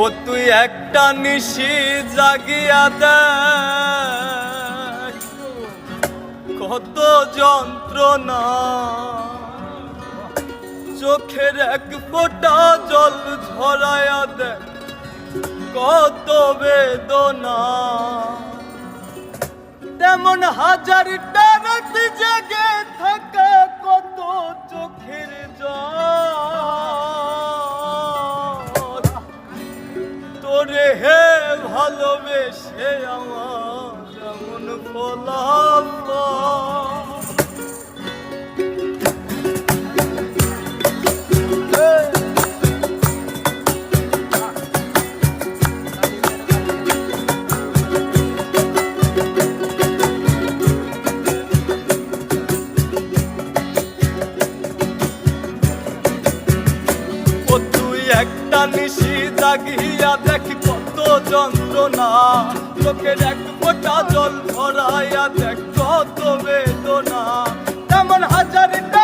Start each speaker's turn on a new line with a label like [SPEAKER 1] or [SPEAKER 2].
[SPEAKER 1] ও তুই একটা নিশি জাগিয়া দেখ কত যন্ত্রণা, চোখের এক ফোঁটা জল ঝরায়া দেখ কত বেদনা। তেমন হাজারটা রাত জেগে থাকা কত চোখের জল, তোরে হে ভালোবেসে আমার যেমন ফলাফল। একটা নিশি জাগিয়া দেখি কত যন্ত্রণা, চোখের এক ফোঁটা জল ভরাইয়া দেখ কত বেদনা। তেমন হাজারটা